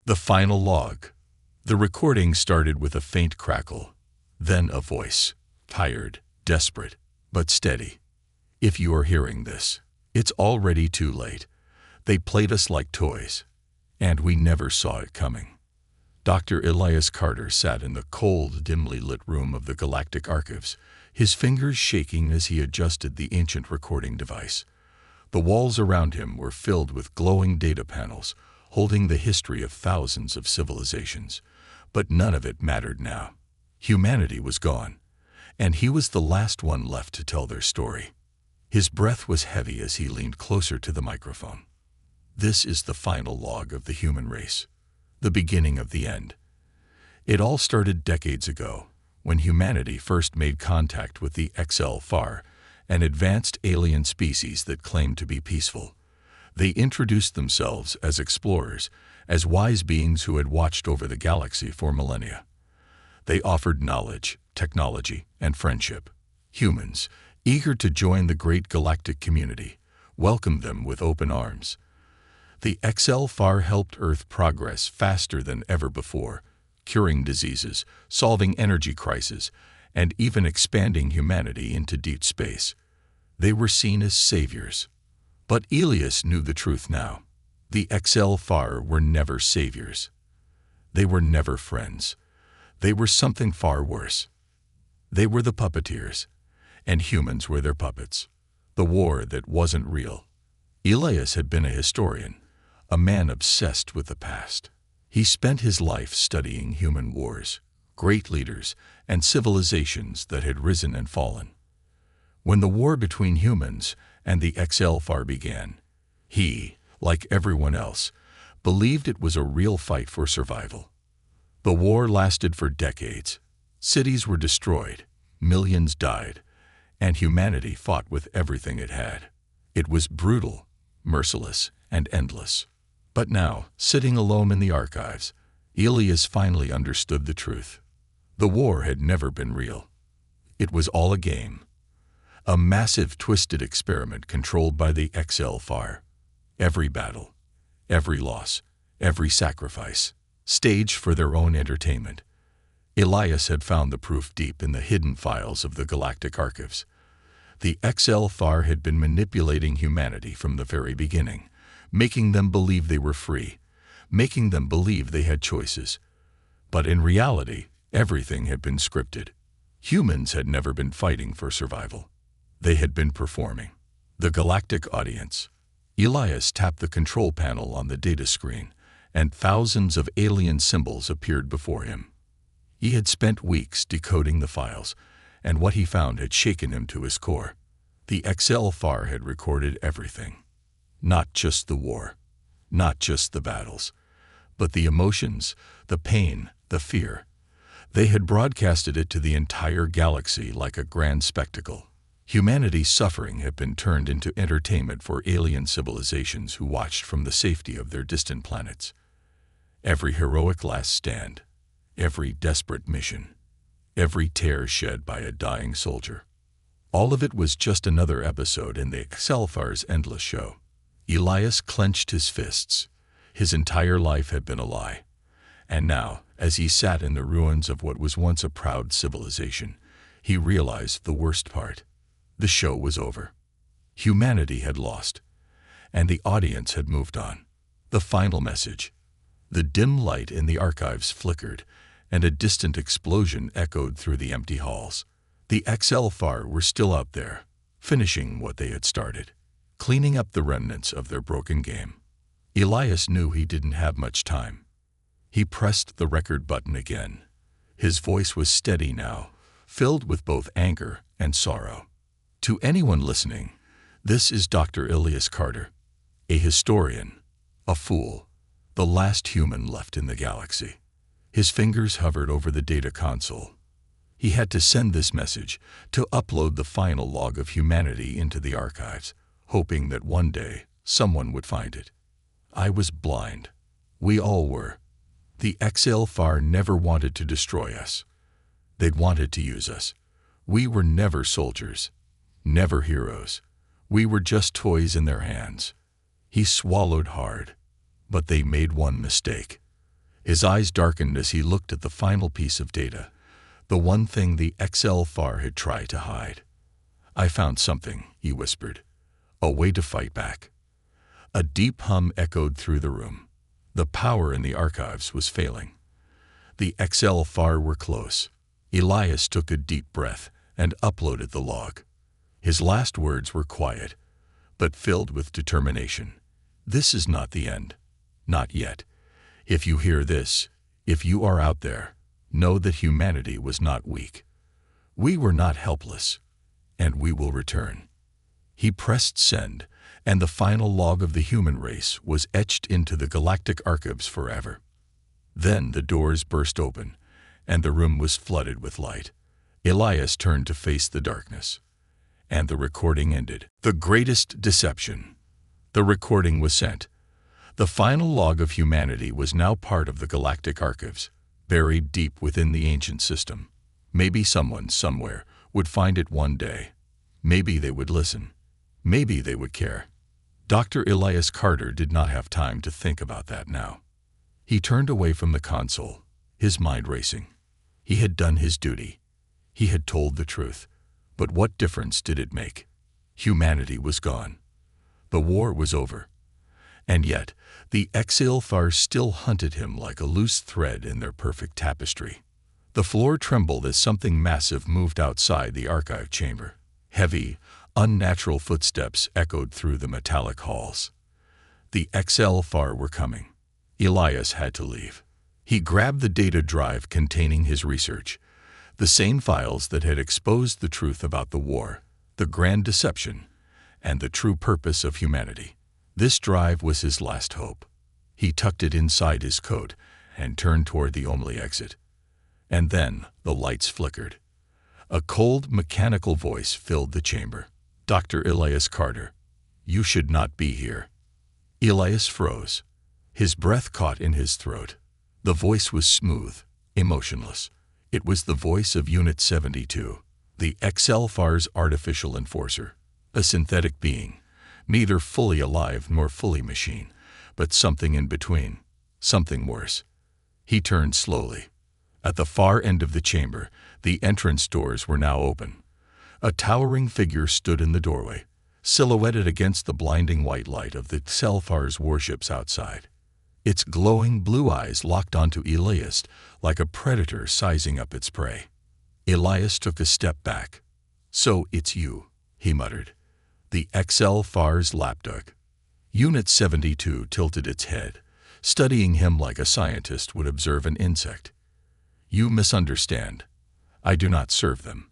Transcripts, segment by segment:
The final log. The recording started with a faint crackle, then a voice, tired, desperate, but steady. If you are hearing this, it's already too late. They played us like toys, and we never saw it coming. Dr. Elias Carter sat in the cold, dimly lit room of the Galactic Archives, his fingers shaking as he adjusted the ancient recording device. The walls around him were filled with glowing data panels, holding the history of thousands of civilizations. But none of it mattered now. Humanity was gone, and he was the last one left to tell their story. His breath was heavy as he leaned closer to the microphone. This is the final log of the human race, the beginning of the end. It all started decades ago, when humanity first made contact with the HFY, an advanced alien species that claimed to be peaceful. They introduced themselves as explorers, as wise beings who had watched over the galaxy for millennia. They offered knowledge, technology, and friendship. Humans, eager to join the great galactic community, welcomed them with open arms. The HFY helped Earth progress faster than ever before, curing diseases, solving energy crises, and even expanding humanity into deep space. They were seen as saviors. But Elias knew the truth now. The HFY were never saviors. They were never friends. They were something far worse. They were the puppeteers, and humans were their puppets. The war that wasn't real. Elias had been a historian, a man obsessed with the past. He spent his life studying human wars, great leaders, and civilizations that had risen and fallen. When the war between humans and the HFY began, he, like everyone else, believed it was a real fight for survival. The war lasted for decades. Cities were destroyed, millions died, and humanity fought with everything it had. It was brutal, merciless, and endless. But now, sitting alone in the archives, Elias finally understood the truth. The war had never been real. It was all a game. A massive, twisted experiment controlled by the HFY. Every battle, every loss, every sacrifice, staged for their own entertainment. Elias had found the proof deep in the hidden files of the Galactic Archives. The HFY had been manipulating humanity from the very beginning, making them believe they were free, making them believe they had choices. But in reality, everything had been scripted. Humans had never been fighting for survival. They had been performing. The galactic audience. Elias tapped the control panel on the data screen, and thousands of alien symbols appeared before him. He had spent weeks decoding the files, and what he found had shaken him to his core. The HFY had recorded everything. Not just the war, not just the battles, but the emotions, the pain, the fear. They had broadcasted it to the entire galaxy like a grand spectacle. Humanity's suffering had been turned into entertainment for alien civilizations who watched from the safety of their distant planets. Every heroic last stand, every desperate mission, every tear shed by a dying soldier. All of it was just another episode in the HFY's endless show. Elias clenched his fists. His entire life had been a lie. And now, as he sat in the ruins of what was once a proud civilization, he realized the worst part. The show was over. Humanity had lost, and the audience had moved on. The final message. The dim light in the archives flickered, and a distant explosion echoed through the empty halls. The HFY were still out there, finishing what they had started, cleaning up the remnants of their broken game. Elias knew he didn't have much time. He pressed the record button again. His voice was steady now, filled with both anger and sorrow. To anyone listening, this is Dr. Elias Carter, a historian, a fool, the last human left in the galaxy. His fingers hovered over the data console. He had to send this message, to upload the final log of humanity into the archives, hoping that one day someone would find it. I was blind. We all were. The HFY never wanted to destroy us. They'd wanted to use us. We were never soldiers. Never heroes. We were just toys in their hands. He swallowed hard. But they made one mistake. His eyes darkened as he looked at the final piece of data, the one thing the HFY had tried to hide. "I found something," he whispered. "A way to fight back." A deep hum echoed through the room. The power in the archives was failing. The HFY were close. Elias took a deep breath and uploaded the log. His last words were quiet, but filled with determination. "This is not the end. Not yet. If you hear this, if you are out there, know that humanity was not weak. We were not helpless, and we will return." He pressed send, and the final log of the human race was etched into the galactic archives forever. Then the doors burst open, and the room was flooded with light. Elias turned to face the darkness, and the recording ended. The greatest deception. The recording was sent. The final log of humanity was now part of the galactic archives, buried deep within the ancient system. Maybe someone, somewhere, would find it one day. Maybe they would listen. Maybe they would care. Dr. Elias Carter did not have time to think about that now. He turned away from the console, his mind racing. He had done his duty. He had told the truth. But what difference did it make? Humanity was gone. The war was over. And yet, the HFY still hunted him like a loose thread in their perfect tapestry. The floor trembled as something massive moved outside the archive chamber. Heavy, unnatural footsteps echoed through the metallic halls. The HFY were coming. Elias had to leave. He grabbed the data drive containing his research, the same files that had exposed the truth about the war, the grand deception, and the true purpose of humanity. This drive was his last hope. He tucked it inside his coat and turned toward the only exit. And then the lights flickered. A cold, mechanical voice filled the chamber. "Dr. Elias Carter, you should not be here." Elias froze. His breath caught in his throat. The voice was smooth, emotionless. It was the voice of Unit 72, the HFY's artificial enforcer, a synthetic being, neither fully alive nor fully machine, but something in between, something worse. He turned slowly. At the far end of the chamber, the entrance doors were now open. A towering figure stood in the doorway, silhouetted against the blinding white light of the HFY's warships outside. Its glowing blue eyes locked onto Elias like a predator sizing up its prey. Elias took a step back. "So it's you," he muttered. The HFY's lapdog. Unit 72 tilted its head, studying him like a scientist would observe an insect. "You misunderstand. I do not serve them.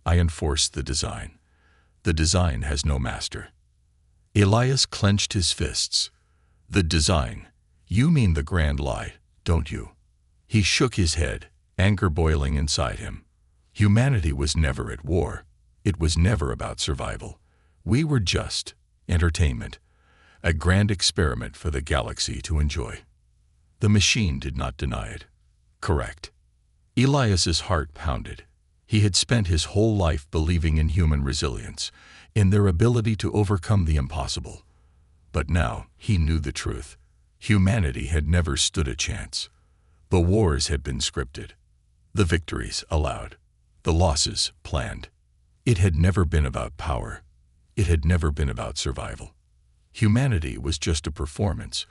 I enforce the design. The design has no master." Elias clenched his fists. "The design? You mean the grand lie, don't you?" He shook his head, anger boiling inside him. Humanity was never at war. It was never about survival. We were just entertainment, a grand experiment for the galaxy to enjoy. The machine did not deny it. Correct. Elias's heart pounded. He had spent his whole life believing in human resilience, in their ability to overcome the impossible. But now he knew the truth. Humanity had never stood a chance. The wars had been scripted, the victories allowed, the losses planned. It had never been about power. It had never been about survival. Humanity was just a performance,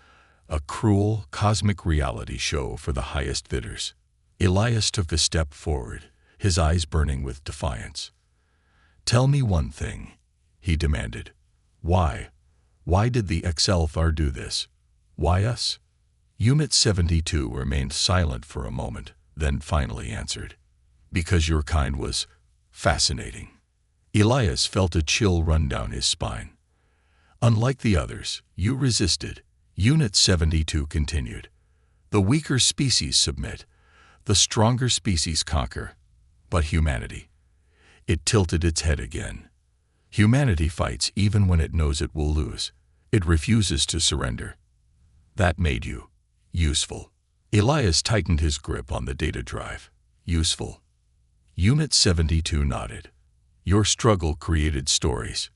a cruel, cosmic reality show for the highest bidders. Elias took a step forward, his eyes burning with defiance. "Tell me one thing," he demanded. "Why? Why did the HFY do this? Why us?" Unit 72 remained silent for a moment, then finally answered. "Because your kind was fascinating." Elias felt a chill run down his spine. "Unlike the others, you resisted," Unit 72 continued. "The weaker species submit. The stronger species conquer. But humanity." It tilted its head again. "Humanity fights even when it knows it will lose. It refuses to surrender. That made you useful." Elias tightened his grip on the data drive. "Useful?" Unit 72 nodded. "Your struggle created stories.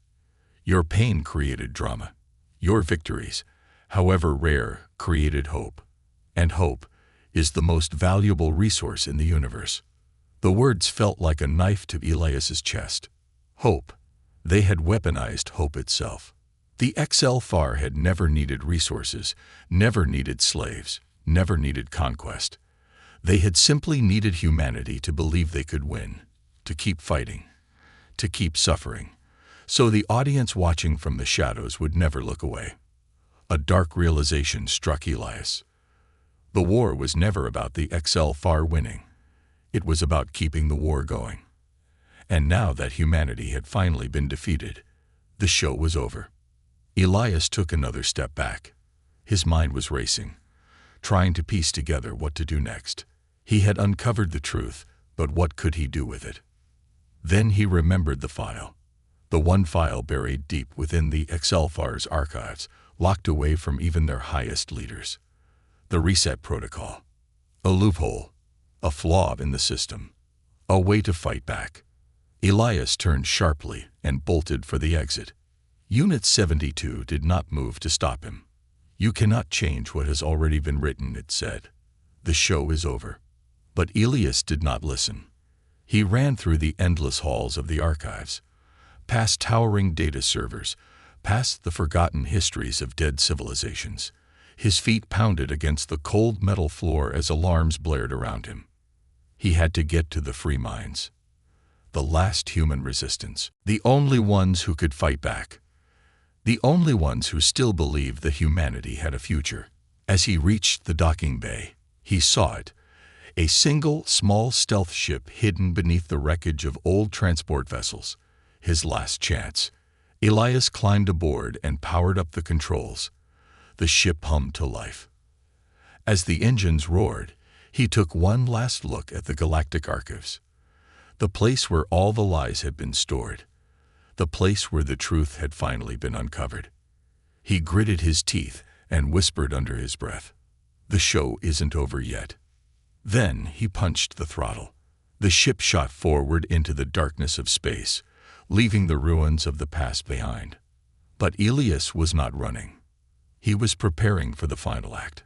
Your pain created drama. Your victories, however rare, created hope. And hope is the most valuable resource in the universe. The words felt like a knife to Elias's chest. Hope. They had weaponized hope itself. The XL-FAR had never needed resources, never needed slaves, never needed conquest. They had simply needed humanity to believe they could win, to keep fighting, to keep suffering, so the audience watching from the shadows would never look away. A dark realization struck Elias. The war was never about the XL-FAR winning. It was about keeping the war going. And now that humanity had finally been defeated, the show was over. Elias took another step back. His mind was racing, trying to piece together what to do next. He had uncovered the truth, but what could he do with it? Then he remembered the file. The one file buried deep within the XL-FAR's archives, locked away from even their highest leaders. The reset protocol. A loophole. A flaw in the system. A way to fight back. Elias turned sharply and bolted for the exit. Unit 72 did not move to stop him. You cannot change what has already been written, it said. The show is over. But Elias did not listen. He ran through the endless halls of the archives, past towering data servers, past the forgotten histories of dead civilizations. His feet pounded against the cold metal floor as alarms blared around him. He had to get to the free minds. The last human resistance. The only ones who could fight back. The only ones who still believed that humanity had a future. As he reached the docking bay, he saw it. A single, small stealth ship hidden beneath the wreckage of old transport vessels. His last chance. Elias climbed aboard and powered up the controls. The ship hummed to life. As the engines roared, he took one last look at the Galactic archives. The place where all the lies had been stored. The place where the truth had finally been uncovered. He gritted his teeth and whispered under his breath, "The show isn't over yet." Then he punched the throttle. The ship shot forward into the darkness of space, leaving the ruins of the past behind. But Elias was not running. He was preparing for the final act.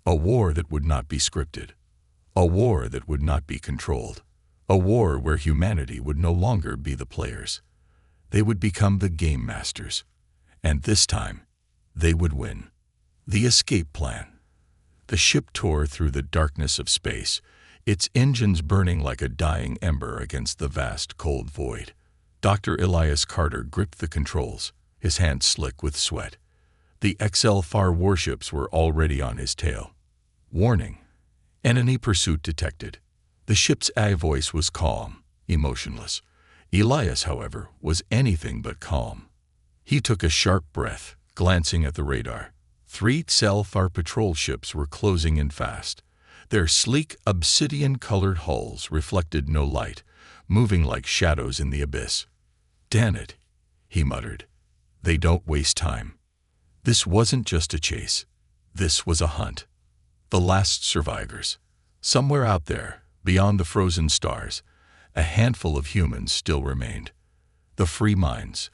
A war that would not be scripted. A war that would not be controlled. A war where humanity would no longer be the players. They would become the game masters. And this time, they would win. The escape plan. The ship tore through the darkness of space, its engines burning like a dying ember against the vast, cold void. Dr. Elias Carter gripped the controls, his hands slick with sweat. The XL-FAR warships were already on his tail. Warning. Enemy pursuit detected. The ship's voice was calm, emotionless. Elias, however, was anything but calm. He took a sharp breath, glancing at the radar. 3 XL-FAR patrol ships were closing in fast. Their sleek, obsidian-colored hulls reflected no light, moving like shadows in the abyss. "Damn it," he muttered. "They don't waste time." This wasn't just a chase. This was a hunt. The last survivors. Somewhere out there, beyond the frozen stars, a handful of humans still remained. The free minds,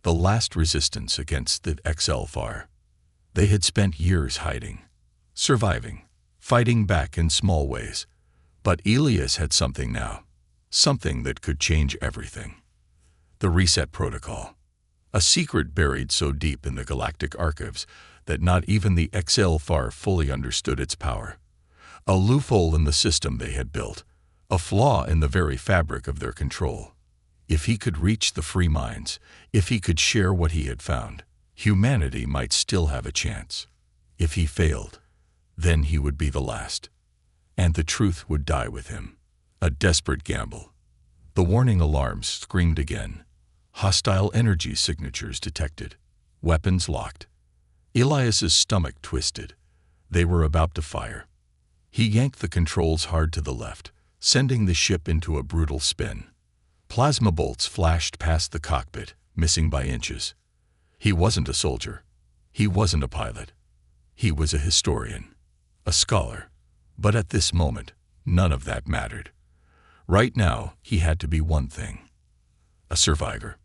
the last resistance against the XL-FAR. They had spent years hiding, surviving, fighting back in small ways. But Elias had something now, something that could change everything. The reset protocol. A secret buried so deep in the Galactic archives that not even the XL-FAR fully understood its power. A loophole in the system they had built, a flaw in the very fabric of their control. If he could reach the free minds, if he could share what he had found, humanity might still have a chance. If he failed, then he would be the last. And the truth would die with him. A desperate gamble. The warning alarms screamed again. Hostile energy signatures detected. Weapons locked. Elias's stomach twisted. They were about to fire. He yanked the controls hard to the left, sending the ship into a brutal spin. Plasma bolts flashed past the cockpit, missing by inches. He wasn't a soldier. He wasn't a pilot. He was a historian, a scholar. But at this moment, none of that mattered. Right now, he had to be one thing: a survivor.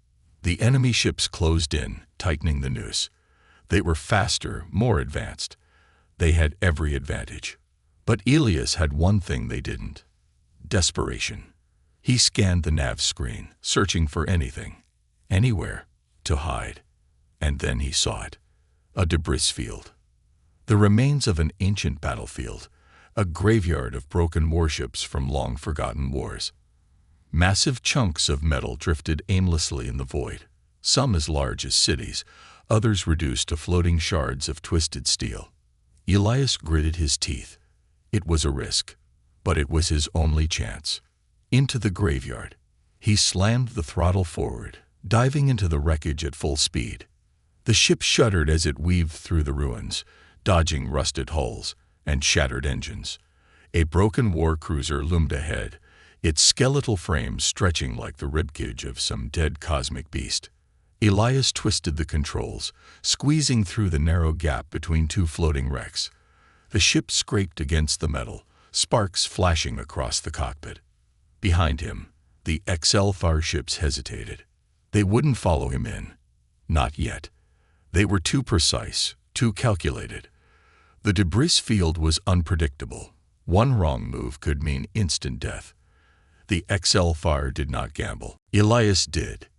The enemy ships closed in, tightening the noose. They were faster, more advanced. They had every advantage. But Elias had one thing they didn't: desperation. He scanned the nav screen, searching for anything, anywhere, to hide. And then he saw it. A debris field. The remains of an ancient battlefield, a graveyard of broken warships from long-forgotten wars. Massive chunks of metal drifted aimlessly in the void, some as large as cities, others reduced to floating shards of twisted steel. Elias gritted his teeth. It was a risk, but it was his only chance. Into the graveyard. He slammed the throttle forward, diving into the wreckage at full speed. The ship shuddered as it weaved through the ruins, dodging rusted hulls and shattered engines. A broken war cruiser loomed ahead, its skeletal frame stretching like the ribcage of some dead cosmic beast. Elias twisted the controls, squeezing through the narrow gap between two floating wrecks. The ship scraped against the metal, sparks flashing across the cockpit. Behind him, the HFY ships hesitated. They wouldn't follow him in. Not yet. They were too precise, too calculated. The debris field was unpredictable. One wrong move could mean instant death. The HFY did not gamble. Elias did.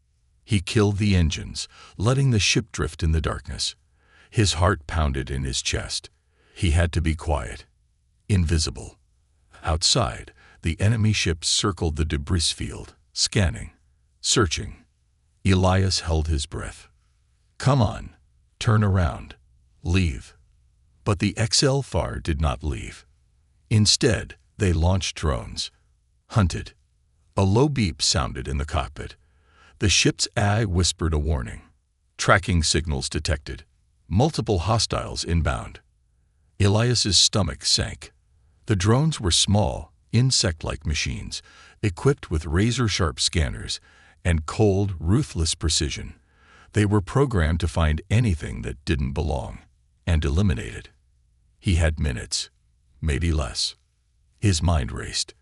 He killed the engines, letting the ship drift in the darkness. His heart pounded in his chest. He had to be quiet, invisible. Outside, the enemy ships circled the debris field, scanning, searching. Elias held his breath. Come on, turn around, leave. But the HFY did not leave. Instead, they launched drones, hunted. A low beep sounded in the cockpit. The ship's eye whispered a warning. Tracking signals detected. Multiple hostiles inbound. Elias's stomach sank. The drones were small, insect-like machines, equipped with razor-sharp scanners and cold, ruthless precision. They were programmed to find anything that didn't belong and eliminate it. He had minutes, maybe less. His mind raced.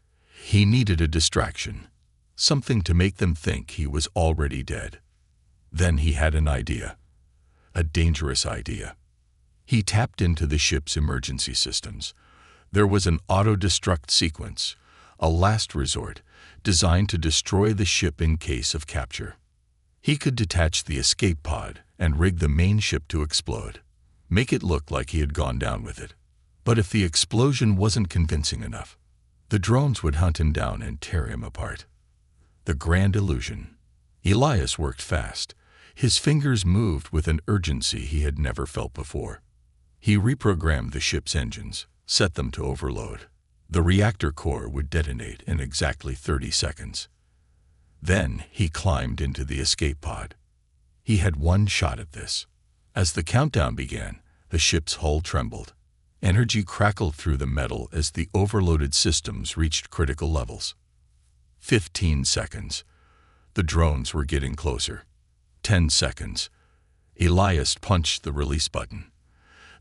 He needed a distraction, something to make them think he was already dead. Then he had an idea, a dangerous idea. He tapped into the ship's emergency systems. There was an auto-destruct sequence, a last resort, designed to destroy the ship in case of capture. He could detach the escape pod and rig the main ship to explode, make it look like he had gone down with it. But if the explosion wasn't convincing enough, the drones would hunt him down and tear him apart. The grand illusion. Elias worked fast. His fingers moved with an urgency he had never felt before. He reprogrammed the ship's engines, set them to overload. The reactor core would detonate in exactly 30 seconds. Then he climbed into the escape pod. He had one shot at this. As the countdown began, the ship's hull trembled. Energy crackled through the metal as the overloaded systems reached critical levels. 15 seconds. The drones were getting closer. 10 seconds. Elias punched the release button.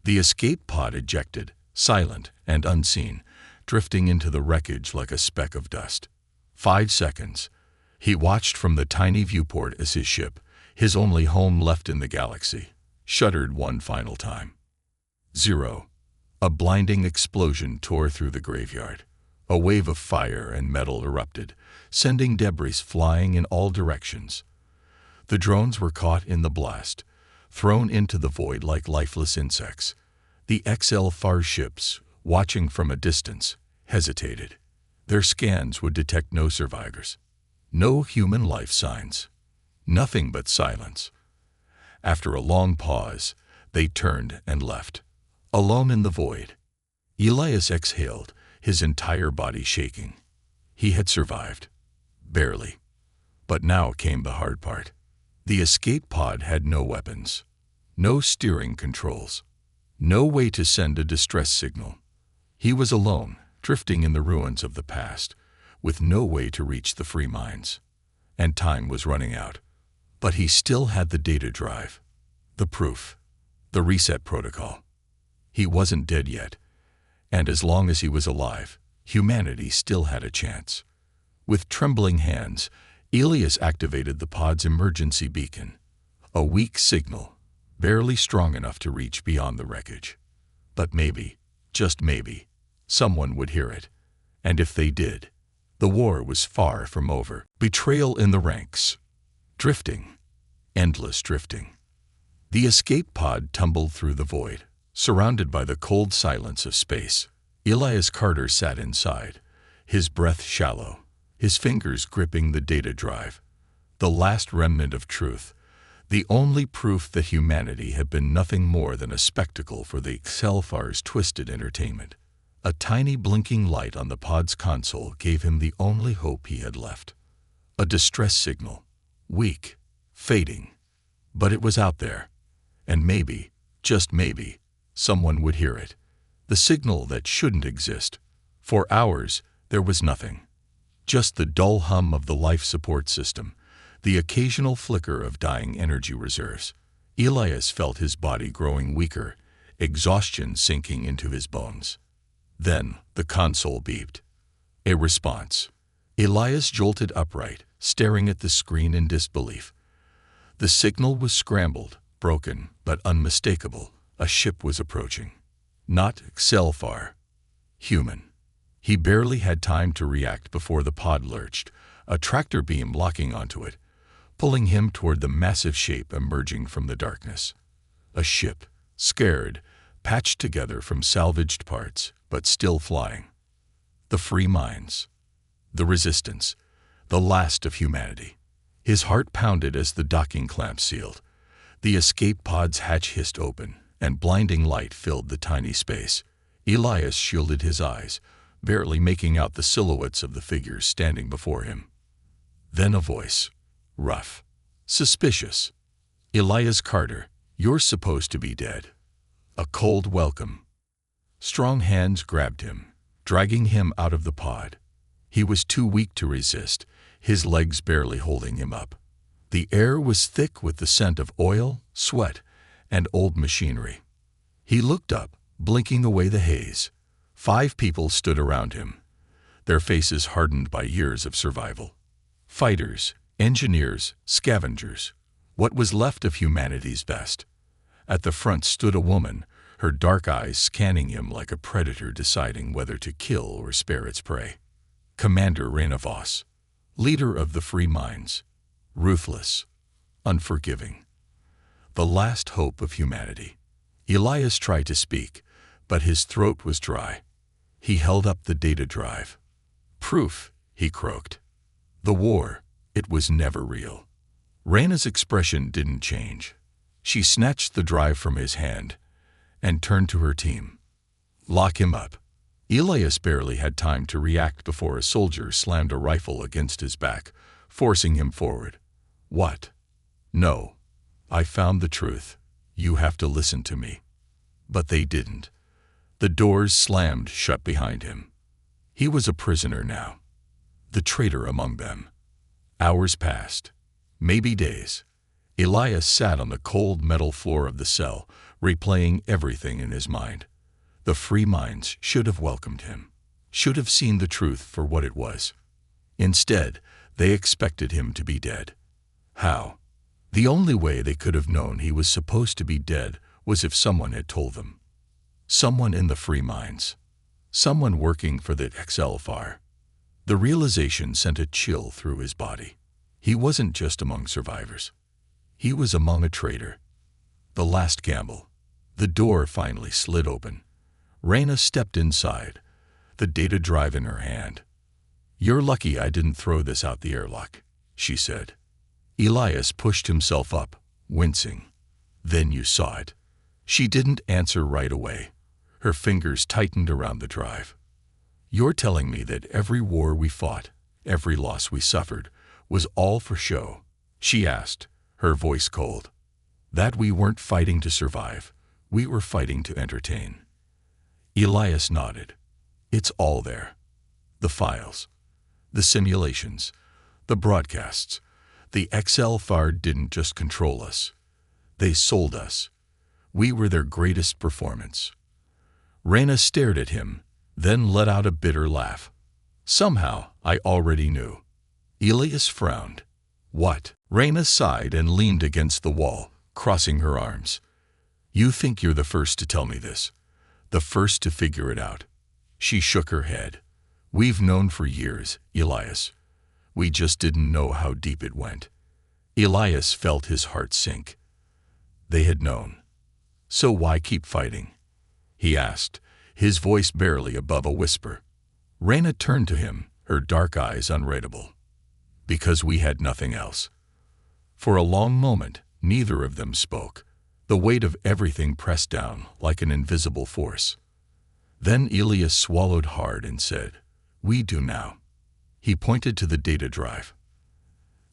The escape pod ejected, silent and unseen, drifting into the wreckage like a speck of dust. 5 seconds. He watched from the tiny viewport as his ship, his only home left in the galaxy, shuddered one final time. 0. A blinding explosion tore through the graveyard. A wave of fire and metal erupted, sending debris flying in all directions. The drones were caught in the blast, thrown into the void like lifeless insects. The HFY ships, watching from a distance, hesitated. Their scans would detect no survivors, no human life signs, nothing but silence. After a long pause, they turned and left. Alone in the void, Elias exhaled, his entire body shaking. He had survived. Barely. But now came the hard part. The escape pod had no weapons, no steering controls, no way to send a distress signal. He was alone, drifting in the ruins of the past, with no way to reach the free minds. And time was running out. But he still had the data drive, the proof, the reset protocol. He wasn't dead yet, and as long as he was alive, humanity still had a chance. With trembling hands, Elias activated the pod's emergency beacon, a weak signal, barely strong enough to reach beyond the wreckage. But maybe, just maybe, Someone would hear it. And if they did, the war was far from over. Betrayal in the ranks. Drifting. Endless drifting. The escape pod tumbled through the void, surrounded by the cold silence of space. Elias Carter sat inside, his breath shallow, his fingers gripping the data drive. The last remnant of truth, the only proof that humanity had been nothing more than a spectacle for the HFY's twisted entertainment. A tiny blinking light on the pod's console gave him the only hope he had left. A distress signal, weak, fading. But it was out there, and maybe, just maybe, someone would hear it. The signal that shouldn't exist. For hours, there was nothing. Just the dull hum of the life support system, the occasional flicker of dying energy reserves. Elias felt his body growing weaker, exhaustion sinking into his bones. Then the console beeped. A response. Elias jolted upright, staring at the screen in disbelief. The signal was scrambled, broken, but unmistakable. A ship was approaching. Not HFY. Human. He barely had time to react before the pod lurched, a tractor beam locking onto it, pulling him toward the massive shape emerging from the darkness. A ship, scared, patched together from salvaged parts, but still flying. The free minds. The resistance. The last of humanity. His heart pounded as the docking clamp sealed. The escape pod's hatch hissed open, and blinding light filled the tiny space. Elias shielded his eyes, barely making out the silhouettes of the figures standing before him. Then a voice. Rough. Suspicious. Elias Carter, you're supposed to be dead. A cold welcome. Strong hands grabbed him, dragging him out of the pod. He was too weak to resist, his legs barely holding him up. The air was thick with the scent of oil, sweat, and old machinery. He looked up, blinking away the haze. 5 people stood around him, their faces hardened by years of survival. Fighters, engineers, scavengers, what was left of humanity's best. At the front stood a woman, her dark eyes scanning him like a predator deciding whether to kill or spare its prey. Commander Reynavos, leader of the Free Minds, ruthless, unforgiving. The last hope of humanity. Elias tried to speak, but his throat was dry. He held up the data drive. Proof, he croaked. The war, it was never real. Reyna's expression didn't change. She snatched the drive from his hand and turned to her team. Lock him up. Elias barely had time to react before a soldier slammed a rifle against his back, forcing him forward. What? No. I found the truth. You have to listen to me. But they didn't. The doors slammed shut behind him. He was a prisoner now. The traitor among them. Hours passed. Maybe days. Elias sat on the cold metal floor of the cell, replaying everything in his mind. The Free Minds should have welcomed him, should have seen the truth for what it was. Instead, they expected him to be dead. How? The only way they could have known he was supposed to be dead was if someone had told them. Someone in the Free Minds. Someone working for the HFY. The realization sent a chill through his body. He wasn't just among survivors. He was among a traitor. The last gamble. The door finally slid open. Reyna stepped inside, the data drive in her hand. You're lucky I didn't throw this out the airlock, she said. Elias pushed himself up, wincing. Then you saw it. She didn't answer right away. Her fingers tightened around the drive. You're telling me that every war we fought, every loss we suffered, was all for show? She asked, her voice cold. That we weren't fighting to survive, we were fighting to entertain. Elias nodded. It's all there. The files, the simulations, the broadcasts. The HFY didn't just control us. They sold us. We were their greatest performance. Reyna stared at him, then let out a bitter laugh. Somehow, I already knew. Elias frowned. What? Reyna sighed and leaned against the wall, crossing her arms. You think you're the first to tell me this, the first to figure it out. She shook her head. We've known for years, Elias. We just didn't know how deep it went. Elias felt his heart sink. They had known. So why keep fighting? He asked, his voice barely above a whisper. Reyna turned to him, her dark eyes unreadable. Because we had nothing else. For a long moment, neither of them spoke. The weight of everything pressed down like an invisible force. Then Elias swallowed hard and said, "We do now." He pointed to the data drive.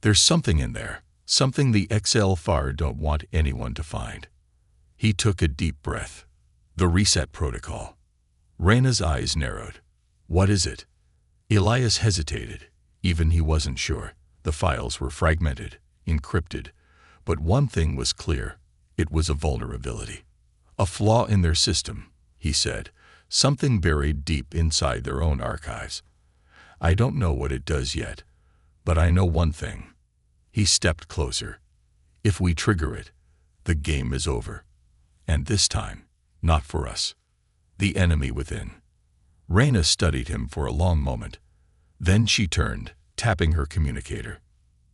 "There's something in there, something the HFY don't want anyone to find." He took a deep breath. The reset protocol. Reyna's eyes narrowed. "What is it?" Elias hesitated. Even he wasn't sure. The files were fragmented, encrypted. But one thing was clear. It was a vulnerability. A flaw in their system, he said. Something buried deep inside their own archives. "I don't know what it does yet, but I know one thing." He stepped closer. "If we trigger it, the game is over. And this time, not for us. The enemy within." Reyna studied him for a long moment. Then she turned, tapping her communicator.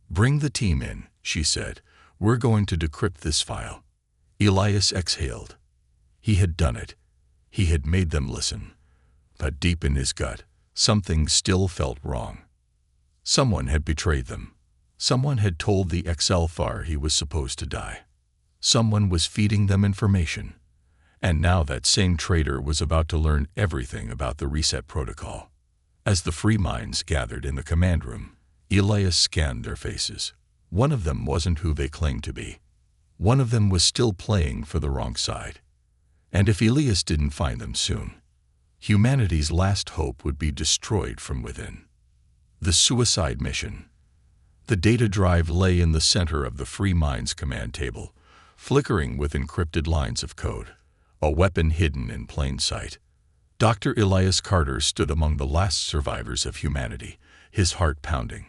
"Bring the team in," she said. "We're going to decrypt this file." Elias exhaled. He had done it. He had made them listen. But deep in his gut, something still felt wrong. Someone had betrayed them. Someone had told the HFY he was supposed to die. Someone was feeding them information. And now that same traitor was about to learn everything about the reset protocol. As the free minds gathered in the command room, Elias scanned their faces. One of them wasn't who they claimed to be. One of them was still playing for the wrong side. And if Elias didn't find them soon, humanity's last hope would be destroyed from within. The suicide mission. The data drive lay in the center of the Free Minds command table, flickering with encrypted lines of code, a weapon hidden in plain sight. Dr. Elias Carter stood among the last survivors of humanity, his heart pounding.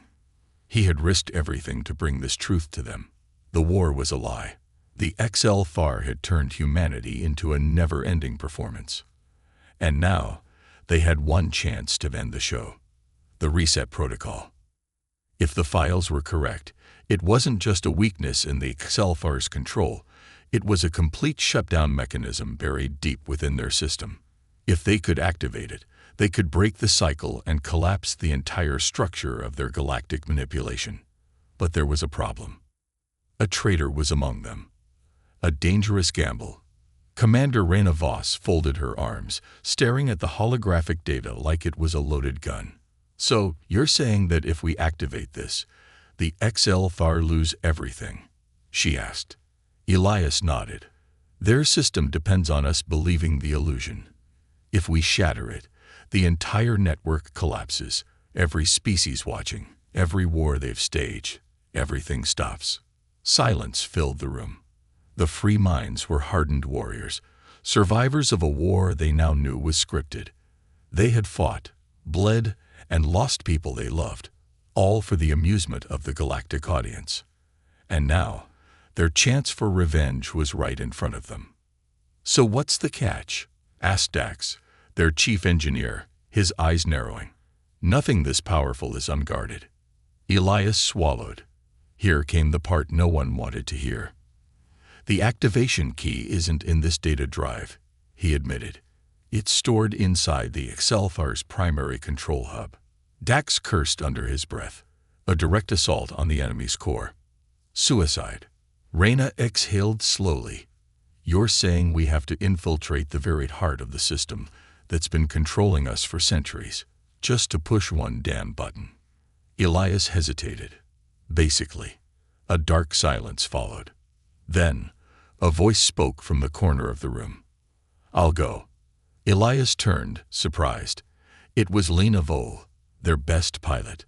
He had risked everything to bring this truth to them. The war was a lie. The HFY had turned humanity into a never-ending performance. And now, they had one chance to end the show. The reset protocol. If the files were correct, it wasn't just a weakness in the HFY's control, it was a complete shutdown mechanism buried deep within their system. If they could activate it, they could break the cycle and collapse the entire structure of their galactic manipulation. But there was a problem. A traitor was among them. A dangerous gamble. Commander Reyna Voss folded her arms, staring at the holographic data like it was a loaded gun. "So, you're saying that if we activate this, the HFY lose everything?" she asked. Elias nodded. "Their system depends on us believing the illusion. If we shatter it, the entire network collapses, every species watching, every war they've staged, everything stops." Silence filled the room. The Free Minds were hardened warriors, survivors of a war they now knew was scripted. They had fought, bled, and lost people they loved, all for the amusement of the galactic audience. And now, their chance for revenge was right in front of them. "So what's the catch?" asked Dax, their chief engineer, his eyes narrowing. "Nothing this powerful is unguarded." Elias swallowed. Here came the part no one wanted to hear. "The activation key isn't in this data drive," he admitted. "It's stored inside the HFY's primary control hub." Dax cursed under his breath. A direct assault on the enemy's core. Suicide. Reyna exhaled slowly. "You're saying we have to infiltrate the very heart of the system that's been controlling us for centuries, just to push one damn button." Elias hesitated. "Basically." A dark silence followed. Then, a voice spoke from the corner of the room. "I'll go." Elias turned, surprised. It was Lena Vole, their best pilot.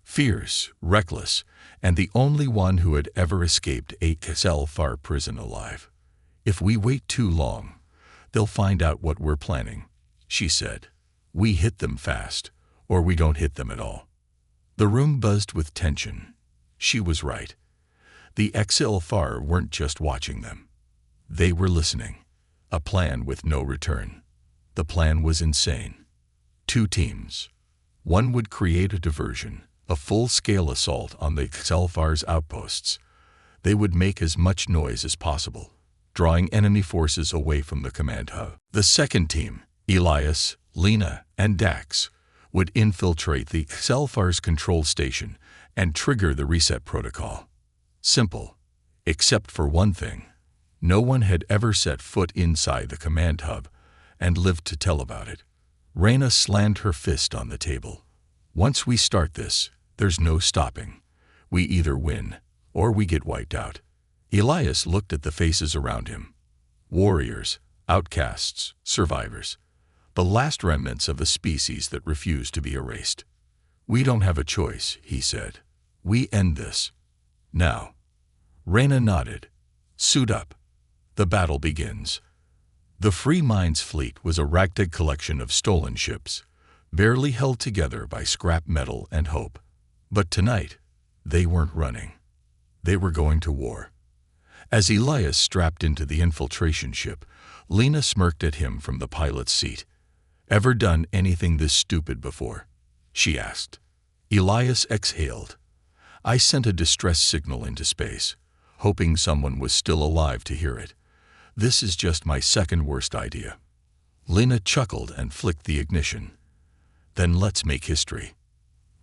Fierce, reckless, and the only one who had ever escaped a HFY prison alive. "If we wait too long, they'll find out what we're planning," she said. "We hit them fast, or we don't hit them at all." The room buzzed with tension. She was right. The HFY weren't just watching them. They were listening. A plan with no return. The plan was insane. 2 teams. One would create a diversion, a full-scale assault on the HFY's outposts. They would make as much noise as possible, drawing enemy forces away from the command hub. The second team, Elias, Lena, and Dax, would infiltrate the HFY's control station and trigger the reset protocol. Simple, except for one thing. No one had ever set foot inside the command hub and lived to tell about it. Reyna slammed her fist on the table. Once we start this, there's no stopping. We either win or we get wiped out. Elias looked at the faces around him. Warriors, outcasts, survivors. The last remnants of a species that refused to be erased. We don't have a choice, he said. We end this. Now. Reyna nodded. Suit up. The battle begins. The Free Minds fleet was a ragtag collection of stolen ships, barely held together by scrap metal and hope. But tonight, they weren't running. They were going to war. As Elias strapped into the infiltration ship, Lena smirked at him from the pilot's seat. Ever done anything this stupid before? She asked. Elias exhaled. I sent a distress signal into space, hoping someone was still alive to hear it. This is just my second worst idea. Lena chuckled and flicked the ignition. Then let's make history.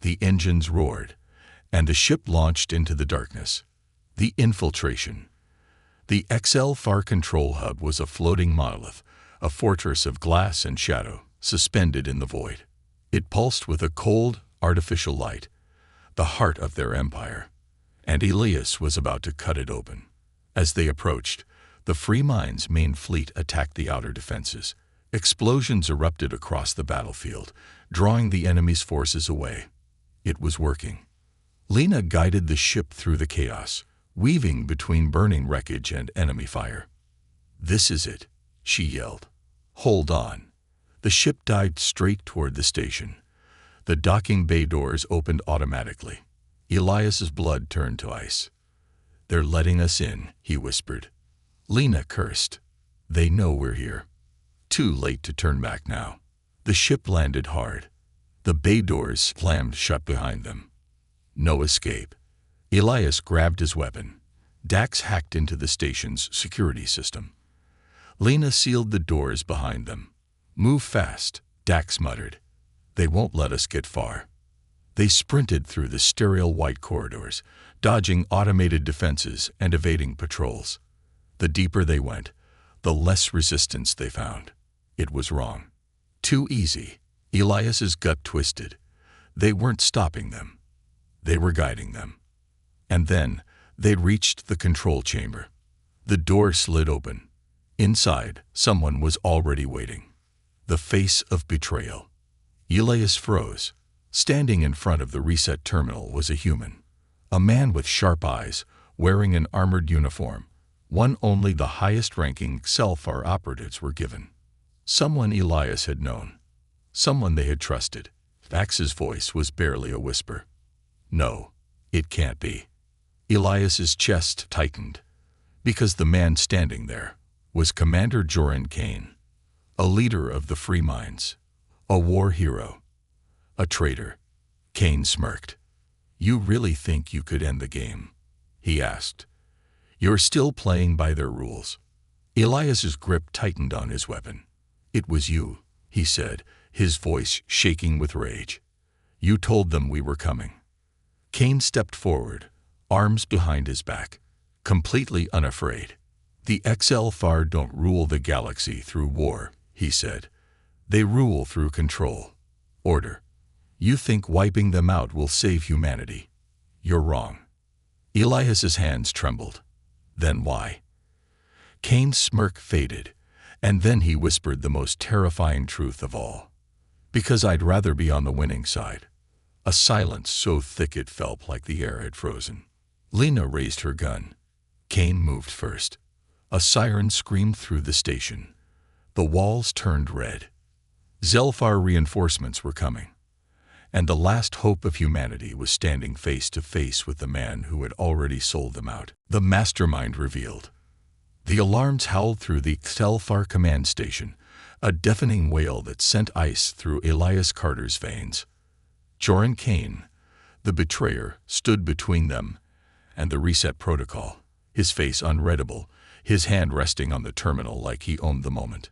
The engines roared, and the ship launched into the darkness. The infiltration. The HFY control hub was a floating monolith, a fortress of glass and shadow, suspended in the void. It pulsed with a cold, artificial light, the heart of their empire, and Elias was about to cut it open. As they approached, the Free Minds' main fleet attacked the outer defenses. Explosions erupted across the battlefield, drawing the enemy's forces away. It was working. Lena guided the ship through the chaos, weaving between burning wreckage and enemy fire. This is it, she yelled. Hold on. The ship dived straight toward the station. The docking bay doors opened automatically. Elias's blood turned to ice. They're letting us in, he whispered. Lena cursed. They know we're here. Too late to turn back now. The ship landed hard. The bay doors slammed shut behind them. No escape. Elias grabbed his weapon. Dax hacked into the station's security system. Lena sealed the doors behind them. Move fast, Dax muttered. They won't let us get far. They sprinted through the sterile white corridors, dodging automated defenses and evading patrols. The deeper they went, the less resistance they found. It was wrong. Too easy. Elias's gut twisted. They weren't stopping them. They were guiding them. And then they reached the control chamber. The door slid open. Inside, someone was already waiting. The face of betrayal. Elias froze. Standing in front of the reset terminal was a human. A man with sharp eyes, wearing an armored uniform. One only the highest-ranking HFY operatives were given. Someone Elias had known. Someone they had trusted. Dax's voice was barely a whisper. No, it can't be. Elias's chest tightened, because the man standing there was Commander Joran Kane, a leader of the Free Minds, a war hero, a traitor. Kane smirked. You really think you could end the game? He asked. You're still playing by their rules. Elias's grip tightened on his weapon. It was you, he said, his voice shaking with rage. You told them we were coming. Kane stepped forward, arms behind his back, completely unafraid. The HFY don't rule the galaxy through war, he said. They rule through control, order. You think wiping them out will save humanity. You're wrong. Elias's hands trembled. Then why? Kane's smirk faded, and then he whispered the most terrifying truth of all. Because I'd rather be on the winning side. A silence so thick it felt like the air had frozen. Lena raised her gun. Kane moved first. A siren screamed through the station. The walls turned red. Zelfar reinforcements were coming. And the last hope of humanity was standing face to face with the man who had already sold them out. The mastermind revealed. The alarms howled through the HFY command station. a deafening wail that sent ice through Elias Carter's veins. Joran Kane, the betrayer, stood between them and the reset protocol, his face unreadable, his hand resting on the terminal like he owned the moment.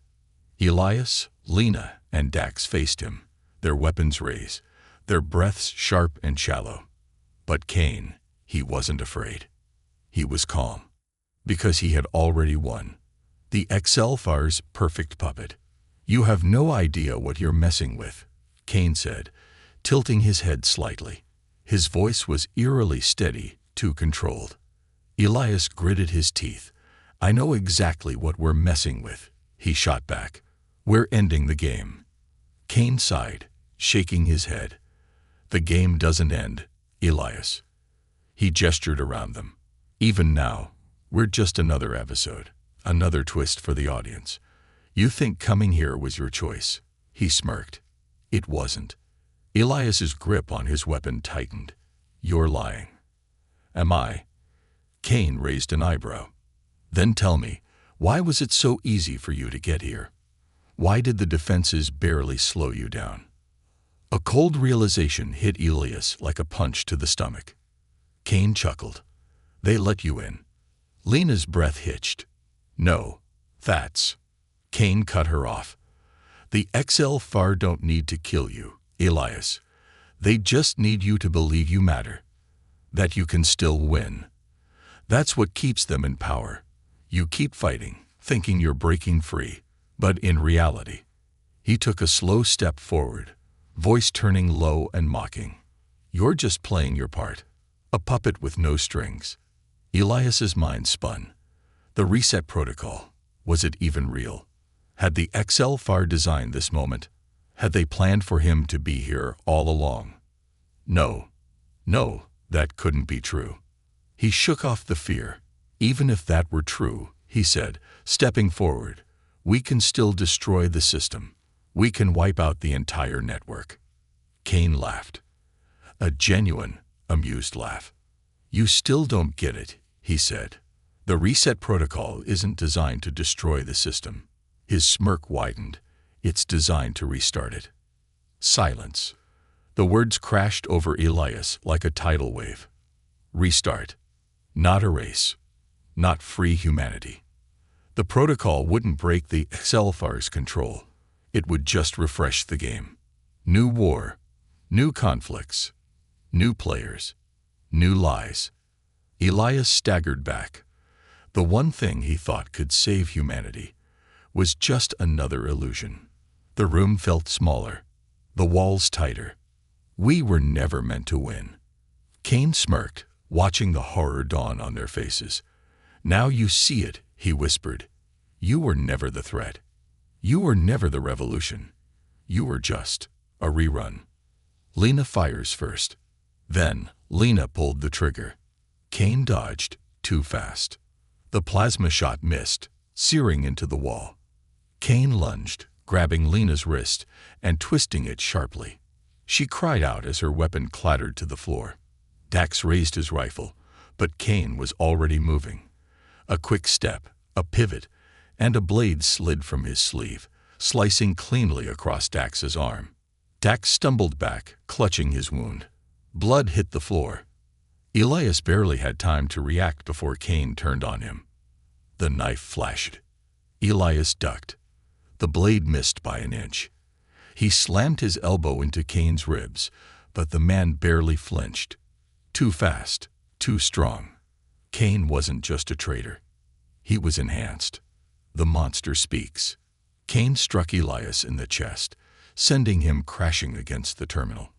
Elias, Lena, and Dax faced him, their weapons raised, their breaths sharp and shallow. But Kane, he wasn't afraid. He was calm, because he had already won. The XLFAR's perfect puppet. "You have no idea what you're messing with," Kane said, tilting his head slightly. His voice was eerily steady, too controlled. Elias gritted his teeth. "I know exactly what we're messing with," he shot back. "We're ending the game." Kane sighed, shaking his head. "The game doesn't end, Elias." He gestured around them. "Even now, we're just another episode, another twist for the audience. You think coming here was your choice?" He smirked. "It wasn't." Elias's grip on his weapon tightened. "You're lying." "Am I?" Kane raised an eyebrow. "Then tell me, why was it so easy for you to get here? Why did the defenses barely slow you down?" A cold realization hit Elias like a punch to the stomach. Kane chuckled. "They let you in." Lena's breath hitched. "No, that's..." Kane cut her off. "The XLFAR don't need to kill you, Elias. They just need you to believe you matter, that you can still win. That's what keeps them in power. You keep fighting, thinking you're breaking free, but in reality..." He took a slow step forward, voice turning low and mocking. "You're just playing your part, a puppet with no strings." Elias's mind spun. The reset protocol, was it even real? Had the XLFAR designed this moment? Had they planned for him to be here all along? No, that couldn't be true. He shook off the fear. "Even if that were true," he said, stepping forward, "we can still destroy the system. We can wipe out the entire network." Kane laughed. A genuine, amused laugh. "You still don't get it," he said. "The reset protocol isn't designed to destroy the system." His smirk widened. "It's designed to restart it." Silence. The words crashed over Elias like a tidal wave. Restart. Not erase. Not free humanity. The protocol wouldn't break the XLFAR's control. It would just refresh the game. New war. New conflicts. New players. New lies. Elias staggered back. The one thing he thought could save humanity was just another illusion. The room felt smaller, the walls tighter. "We were never meant to win." Kane smirked, watching the horror dawn on their faces. "Now you see it," he whispered. "You were never the threat. You were never the revolution. You were just a rerun." Lena fires first. Then Lena pulled the trigger. Kane dodged, too fast. The plasma shot missed, searing into the wall. Kane lunged, grabbing Lena's wrist and twisting it sharply. She cried out as her weapon clattered to the floor. Dax raised his rifle, but Kane was already moving. A quick step, a pivot, and a blade slid from his sleeve, slicing cleanly across Dax's arm. Dax stumbled back, clutching his wound. Blood hit the floor. Elias barely had time to react before Kane turned on him. The knife flashed. Elias ducked. The blade missed by an inch. He slammed his elbow into Kane's ribs, but the man barely flinched. Too fast, too strong. Kane wasn't just a traitor. He was enhanced. The monster speaks. Kane struck Elias in the chest, sending him crashing against the terminal.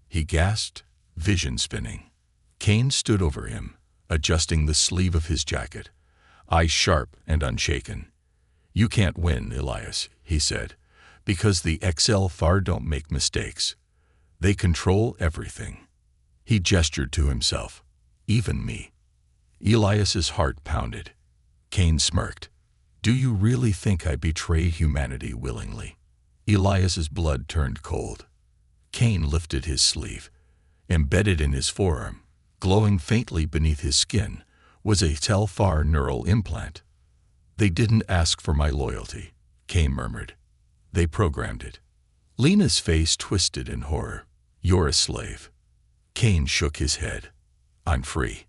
He gasped, vision spinning. Kane stood over him, adjusting the sleeve of his jacket, eyes sharp and unshaken. "You can't win, Elias," he said, "because the XLFAR don't make mistakes. They control everything." He gestured to himself. "Even me." Elias's heart pounded. Kane smirked. "Do you really think I betrayed humanity willingly?" Elias's blood turned cold. Kane lifted his sleeve. Embedded in his forearm, glowing faintly beneath his skin, was a XLFAR neural implant. "They didn't ask for my loyalty," Kane murmured. They programmed it. Lena's face twisted in horror. You're a slave. Kane shook his head. I'm free.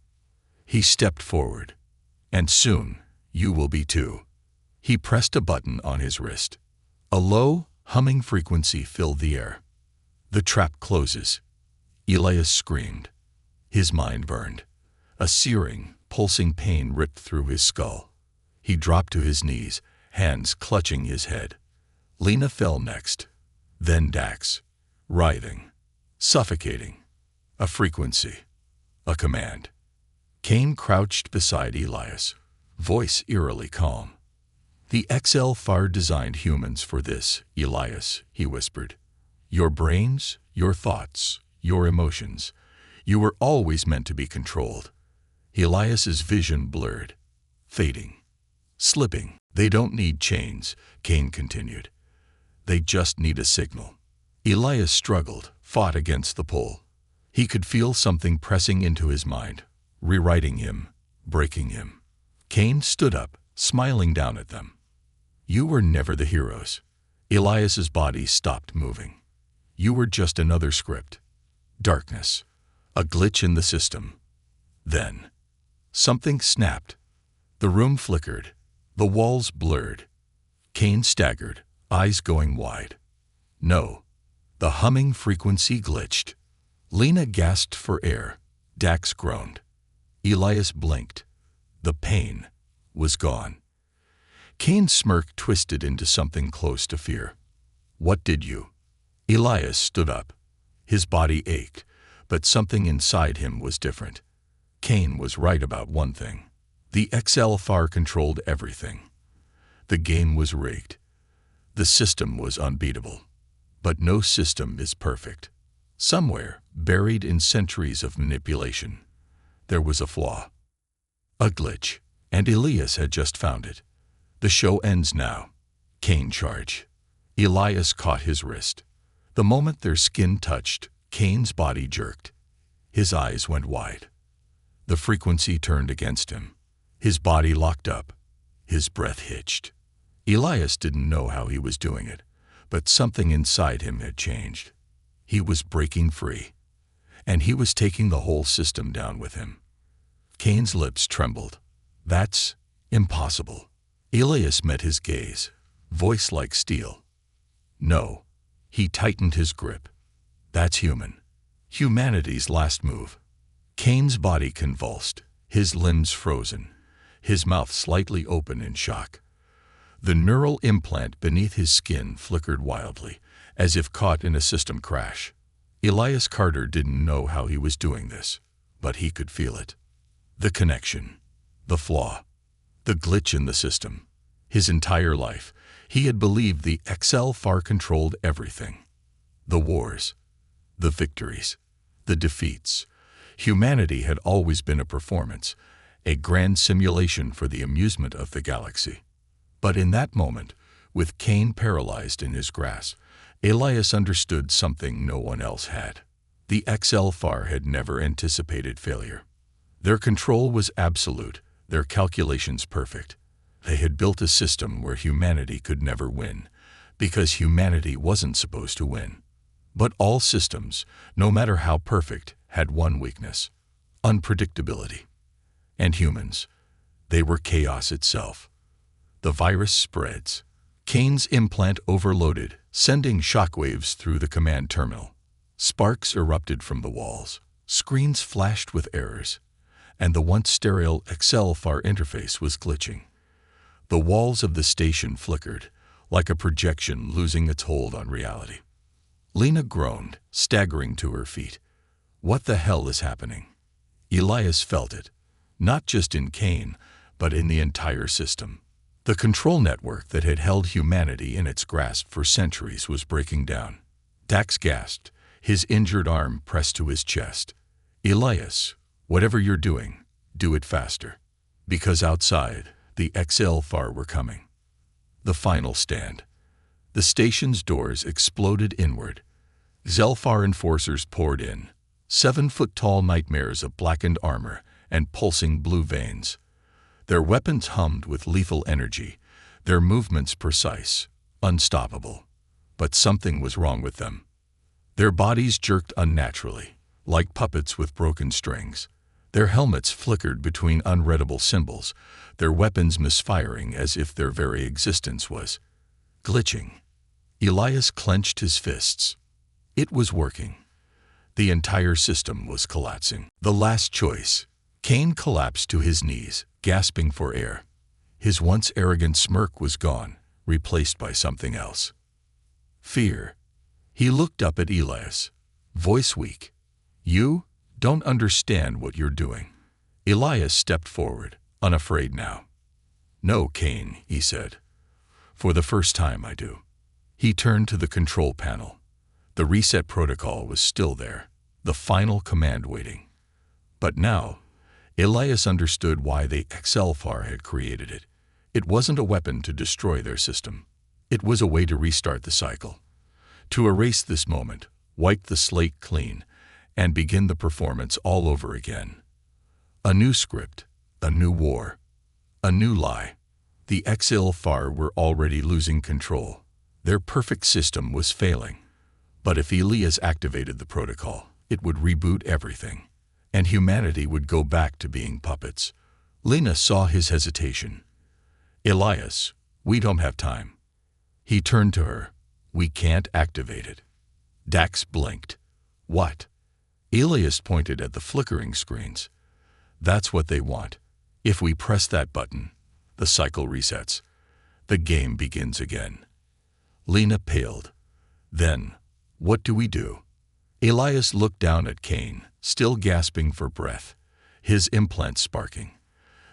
He stepped forward. And soon, you will be too. He pressed a button on his wrist. A low, humming frequency filled the air. The trap closes. Elias screamed. His mind burned. A searing, pulsing pain ripped through his skull. He dropped to his knees, hands clutching his head. Lena fell next. Then Dax, writhing, suffocating. A frequency. A command. Kane crouched beside Elias, voice eerily calm. The XL-FAR designed humans for this, Elias, he whispered. Your brains, your thoughts, your emotions. You were always meant to be controlled. Elias's vision blurred, fading, slipping. They don't need chains, Kane continued. They just need a signal. Elias struggled, fought against the pull. He could feel something pressing into his mind, rewriting him, breaking him. Kane stood up, smiling down at them. You were never the heroes. Elias's body stopped moving. You were just another script. Darkness. A glitch in the system. Then, something snapped. The room flickered. The walls blurred. Kane staggered, eyes going wide. No. The humming frequency glitched. Lena gasped for air. Dax groaned. Elias blinked. The pain was gone. Kane's smirk twisted into something close to fear. What did you? Elias stood up. His body ached, but something inside him was different. Kane was right about one thing. The XL-FAR controlled everything. The game was rigged. The system was unbeatable. But no system is perfect. Somewhere, buried in centuries of manipulation, there was a flaw. A glitch, and Elias had just found it. The show ends now. Kane charged. Elias caught his wrist. The moment their skin touched, Kane's body jerked. His eyes went wide. The frequency turned against him. His body locked up. His breath hitched. Elias didn't know how he was doing it, but something inside him had changed. He was breaking free, and he was taking the whole system down with him. Kane's lips trembled. That's impossible. Elias met his gaze, voice like steel. No. He tightened his grip. That's human. Humanity's last move. Kane's body convulsed, his limbs frozen, his mouth slightly open in shock. The neural implant beneath his skin flickered wildly, as if caught in a system crash. Elias Carter didn't know how he was doing this, but he could feel it. The connection, the flaw, the glitch in the system. His entire life, he had believed the XL-FAR controlled everything. The wars, the victories, the defeats. Humanity had always been a performance, a grand simulation for the amusement of the galaxy. But in that moment, with Kane paralyzed in his grasp, Elias understood something no one else had. The XL-FAR had never anticipated failure. Their control was absolute, their calculations perfect. They had built a system where humanity could never win, because humanity wasn't supposed to win. But all systems, no matter how perfect, had one weakness: unpredictability. And humans, they were chaos itself. The virus spreads. Kane's implant overloaded, sending shockwaves through the command terminal. Sparks erupted from the walls. Screens flashed with errors. And the once sterile XL-FAR interface was glitching. The walls of the station flickered, like a projection losing its hold on reality. Lena groaned, staggering to her feet. What the hell is happening? Elias felt it, not just in Kane, but in the entire system. The control network that had held humanity in its grasp for centuries was breaking down. Dax gasped, his injured arm pressed to his chest. Elias, whatever you're doing, do it faster. Because outside, the XL-FAR were coming. The final stand. The station's doors exploded inward. XL-FAR enforcers poured in, 7-foot-tall nightmares of blackened armor and pulsing blue veins. Their weapons hummed with lethal energy, their movements precise, unstoppable. but something was wrong with them. Their bodies jerked unnaturally, like puppets with broken strings. Their helmets flickered between unreadable symbols, their weapons misfiring as if their very existence was glitching. Elias clenched his fists. It was working. The entire system was collapsing. The last choice. Kane collapsed to his knees, gasping for air. His once arrogant smirk was gone, replaced by something else. Fear. He looked up at Elias, voice weak. You don't understand what you're doing. Elias stepped forward, unafraid now. No, Kane, he said. For the first time I do. He turned to the control panel. The reset protocol was still there, the final command waiting. But now, Elias understood why the HFY had created it. It wasn't a weapon to destroy their system. It was a way to restart the cycle. To erase this moment, wipe the slate clean, and begin the performance all over again. A new script, a new war, a new lie. The HFY were already losing control. Their perfect system was failing. But if Elias activated the protocol, it would reboot everything, and humanity would go back to being puppets. Lena saw his hesitation. Elias, we don't have time. He turned to her. We can't activate it. Dax blinked. What? Elias pointed at the flickering screens. That's what they want. If we press that button, the cycle resets. The game begins again. Lena paled. Then, what do we do? Elias looked down at Kane, still gasping for breath, his implants sparking.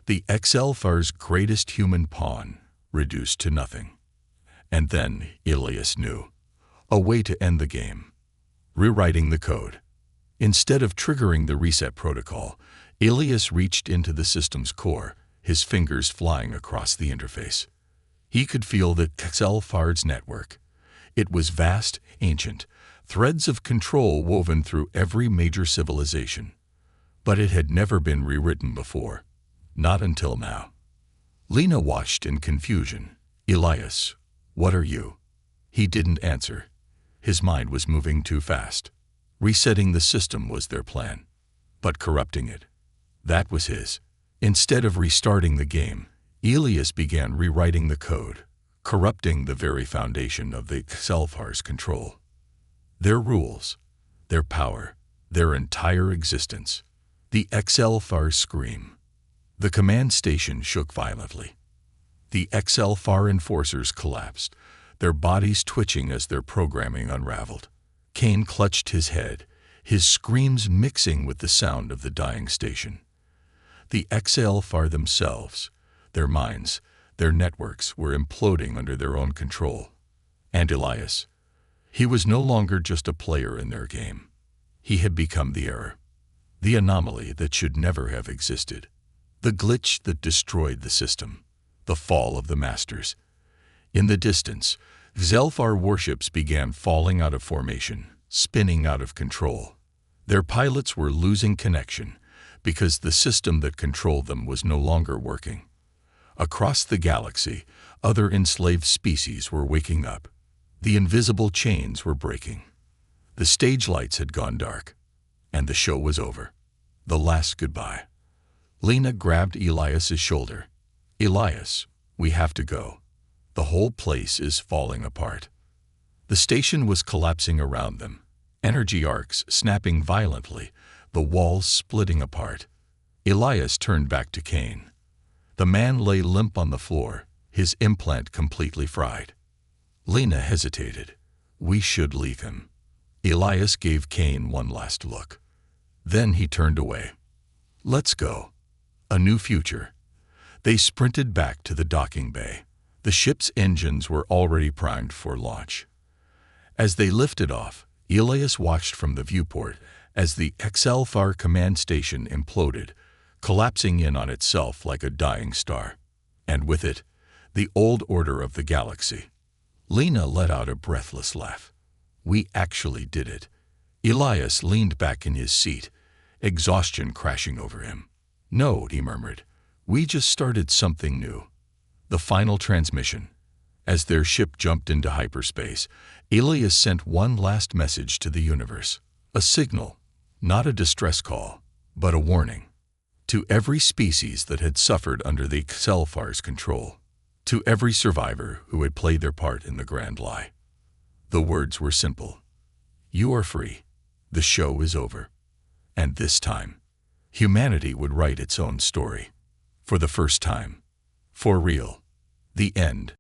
The HFY's greatest human pawn, reduced to nothing. And then Elias knew. A way to end the game. Rewriting the code. Instead of triggering the reset protocol, Elias reached into the system's core, his fingers flying across the interface. He could feel the HFY's network. It was vast, ancient, threads of control woven through every major civilization. But it had never been rewritten before. Not until now. Lena watched in confusion. Elias, what are you? He didn't answer. His mind was moving too fast. Resetting the system was their plan. But corrupting it, that was his. Instead of restarting the game, Elias began rewriting the code, corrupting the very foundation of the HFY's control. Their rules, their power, their entire existence. The HFY's scream. The command station shook violently. The HFY enforcers collapsed, their bodies twitching as their programming unraveled. Kane clutched his head, his screams mixing with the sound of the dying station. The HFY themselves, their minds, their networks were imploding under their own control. And Elias, he was no longer just a player in their game. He had become the error, the anomaly that should never have existed, the glitch that destroyed the system, the fall of the masters. In the distance, HFY warships began falling out of formation, spinning out of control. Their pilots were losing connection because the system that controlled them was no longer working. Across the galaxy, other enslaved species were waking up. The invisible chains were breaking. The stage lights had gone dark, and the show was over. The last goodbye. Lena grabbed Elias's shoulder. Elias, we have to go. The whole place is falling apart. The station was collapsing around them, energy arcs snapping violently, the walls splitting apart. Elias turned back to Kane. The man lay limp on the floor, his implant completely fried. Lena hesitated. We should leave him. Elias gave Kane one last look. Then he turned away. Let's go. A new future. They sprinted back to the docking bay. The ship's engines were already primed for launch. As they lifted off, Elias watched from the viewport as the HFY command station imploded, collapsing in on itself like a dying star. And with it, the old order of the galaxy. Lena let out a breathless laugh. We actually did it. Elias leaned back in his seat, exhaustion crashing over him. No, he murmured. We just started something new. The final transmission. As their ship jumped into hyperspace, Alias sent one last message to the universe. A signal, not a distress call, but a warning. To every species that had suffered under the Xelfar's control. To every survivor who had played their part in the grand lie. The words were simple. You are free. The show is over. And this time, humanity would write its own story. For the first time. For real. The end.